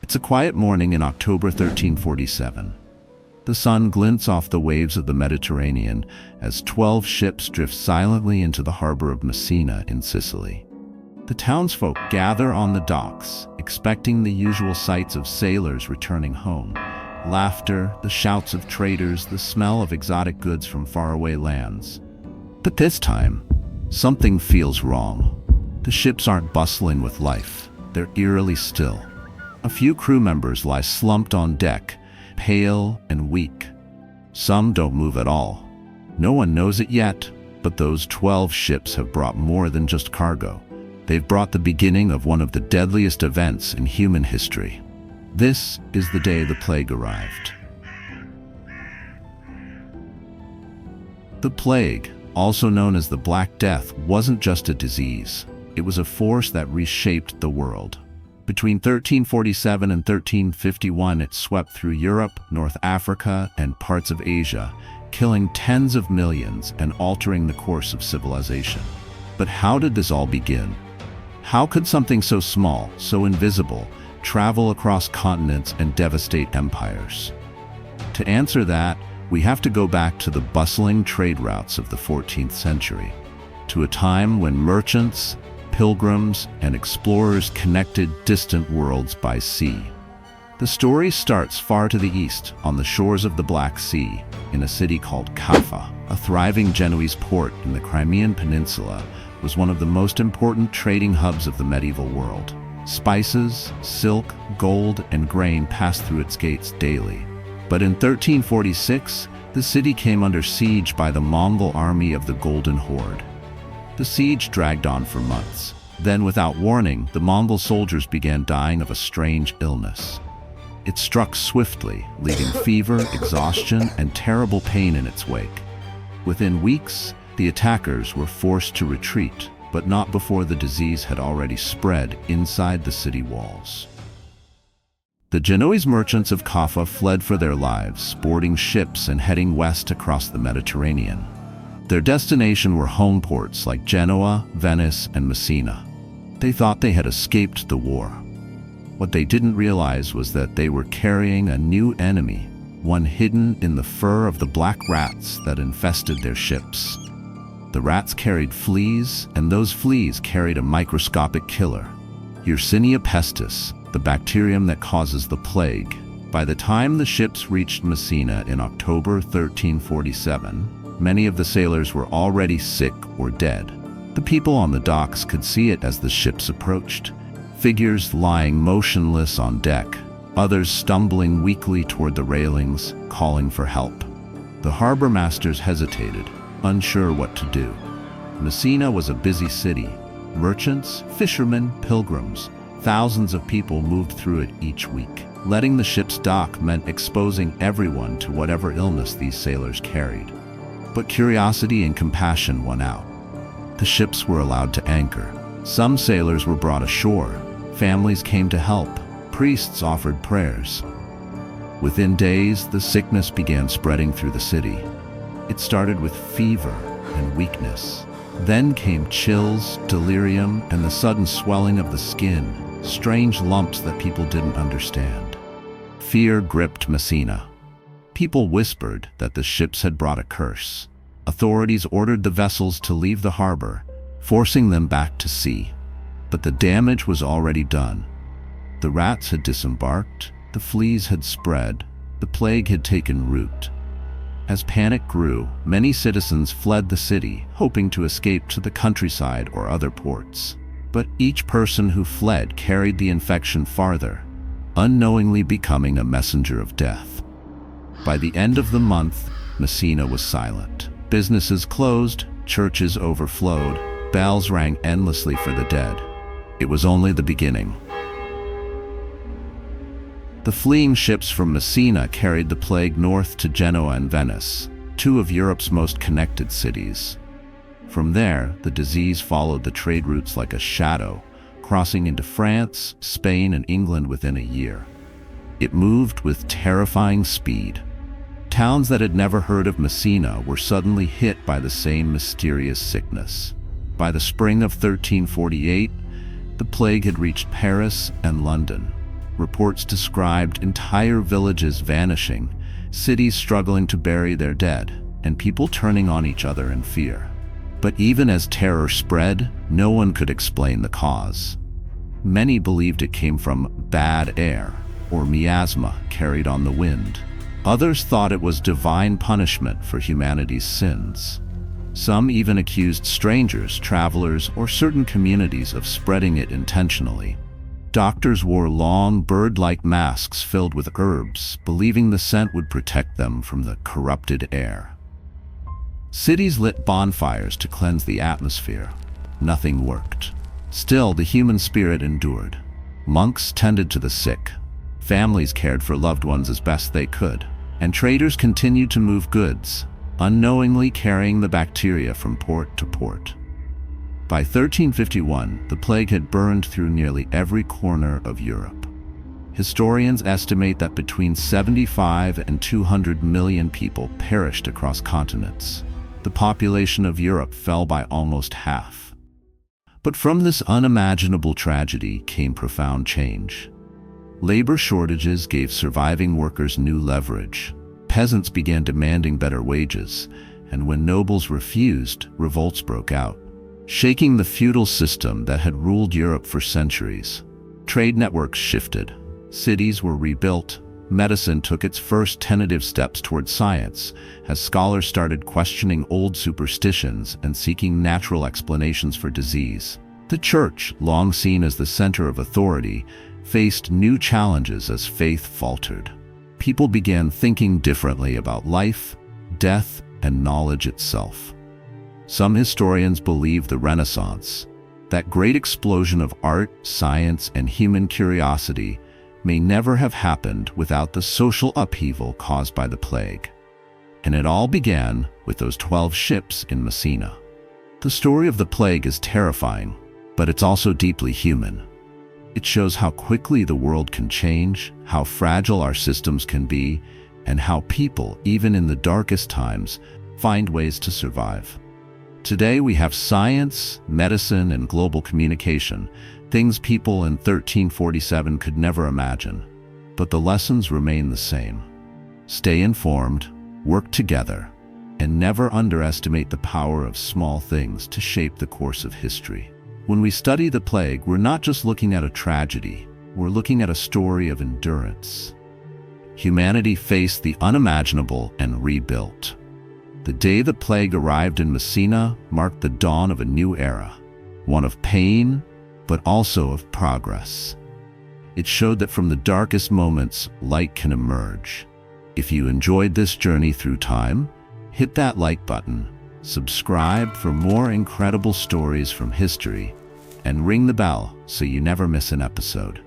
It's a quiet morning in October 1347. The sun glints off the waves of the Mediterranean as 12 ships drift silently into the harbor of Messina in Sicily. The townsfolk gather on the docks, expecting the usual sights of sailors returning home. Laughter, the shouts of traders, the smell of exotic goods from faraway lands. But this time, something feels wrong. The ships aren't bustling with life. They're eerily still. A few crew members lie slumped on deck, pale and weak. Some don't move at all. No one knows it yet, but those 12 ships have brought more than just cargo. They've brought the beginning of one of the deadliest events in human history. This is the day the plague arrived. The plague, also known as the Black Death, wasn't just a disease. It was a force that reshaped the world. Between 1347 and 1351, it swept through Europe, North Africa, and parts of Asia, killing tens of millions and altering the course of civilization. But how did this all begin? How could something so small, so invisible, travel across continents and devastate empires? To answer that, we have to go back to the bustling trade routes of the 14th century, to a time when merchants, pilgrims, and explorers connected distant worlds by sea. The story starts far to the east, on the shores of the Black Sea, in a city called Kaffa. A thriving Genoese port in the Crimean Peninsula was one of the most important trading hubs of the medieval world. Spices, silk, gold, and grain passed through its gates daily. But in 1346, the city came under siege by the Mongol army of the Golden Horde. The siege dragged on for months. Then, without warning, the Mongol soldiers began dying of a strange illness. It struck swiftly, leaving fever, exhaustion, and terrible pain in its wake. Within weeks, the attackers were forced to retreat, but not before the disease had already spread inside the city walls. The Genoese merchants of Kaffa fled for their lives, boarding ships and heading west across the Mediterranean. Their destination were home ports like Genoa, Venice, and Messina. They thought they had escaped the war. What they didn't realize was that they were carrying a new enemy, one hidden in the fur of the black rats that infested their ships. The rats carried fleas, and those fleas carried a microscopic killer, Yersinia pestis, the bacterium that causes the plague. By the time the ships reached Messina in October 1347, many of the sailors were already sick or dead. The people on the docks could see it as the ships approached. Figures lying motionless on deck, others stumbling weakly toward the railings, calling for help. The harbor masters hesitated, unsure what to do. Messina was a busy city. Merchants, fishermen, pilgrims, thousands of people moved through it each week. Letting the ships dock meant exposing everyone to whatever illness these sailors carried. But curiosity and compassion won out. The ships were allowed to anchor. Some sailors were brought ashore. Families came to help. Priests offered prayers. Within days, the sickness began spreading through the city. It started with fever and weakness. Then came chills, delirium, and the sudden swelling of the skin, strange lumps that people didn't understand. Fear gripped Messina. People whispered that the ships had brought a curse. Authorities ordered the vessels to leave the harbor, forcing them back to sea. But the damage was already done. The rats had disembarked, the fleas had spread, the plague had taken root. As panic grew, many citizens fled the city, hoping to escape to the countryside or other ports. But each person who fled carried the infection farther, unknowingly becoming a messenger of death. By the end of the month, Messina was silent. Businesses closed, churches overflowed, bells rang endlessly for the dead. It was only the beginning. The fleeing ships from Messina carried the plague north to Genoa and Venice, two of Europe's most connected cities. From there, the disease followed the trade routes like a shadow, crossing into France, Spain, and England within a year. It moved with terrifying speed. Towns that had never heard of Messina were suddenly hit by the same mysterious sickness. By the spring of 1348, the plague had reached Paris and London. Reports described entire villages vanishing, cities struggling to bury their dead, and people turning on each other in fear. But even as terror spread, no one could explain the cause. Many believed it came from bad air or miasma carried on the wind. Others thought it was divine punishment for humanity's sins. Some even accused strangers, travelers, or certain communities of spreading it intentionally. Doctors wore long, bird-like masks filled with herbs, believing the scent would protect them from the corrupted air. Cities lit bonfires to cleanse the atmosphere. Nothing worked. Still, the human spirit endured. Monks tended to the sick. Families cared for loved ones as best they could. And traders continued to move goods, unknowingly carrying the bacteria from port to port. By 1351, the plague had burned through nearly every corner of Europe. Historians estimate that between 75 and 200 million people perished across continents. The population of Europe fell by almost half. But from this unimaginable tragedy came profound change. Labor shortages gave surviving workers new leverage. Peasants began demanding better wages, and when nobles refused, revolts broke out, shaking the feudal system that had ruled Europe for centuries. Trade networks shifted. Cities were rebuilt. Medicine took its first tentative steps toward science as scholars started questioning old superstitions and seeking natural explanations for disease. The church, long seen as the center of authority, faced new challenges as faith faltered. People began thinking differently about life, death, and knowledge itself. Some historians believe the Renaissance, that great explosion of art, science, and human curiosity, may never have happened without the social upheaval caused by the plague. And it all began with those 12 ships in Messina. The story of the plague is terrifying, but it's also deeply human. It shows how quickly the world can change, how fragile our systems can be, and how people, even in the darkest times, find ways to survive. Today we have science, medicine, and global communication, things people in 1347 could never imagine. But the lessons remain the same. Stay informed, work together, and never underestimate the power of small things to shape the course of history. When we study the plague, we're not just looking at a tragedy, we're looking at a story of endurance. Humanity faced the unimaginable and rebuilt. The day the plague arrived in Messina marked the dawn of a new era, one of pain, but also of progress. It showed that from the darkest moments, light can emerge. If you enjoyed this journey through time, hit that like button, subscribe for more incredible stories from history, and ring the bell so you never miss an episode.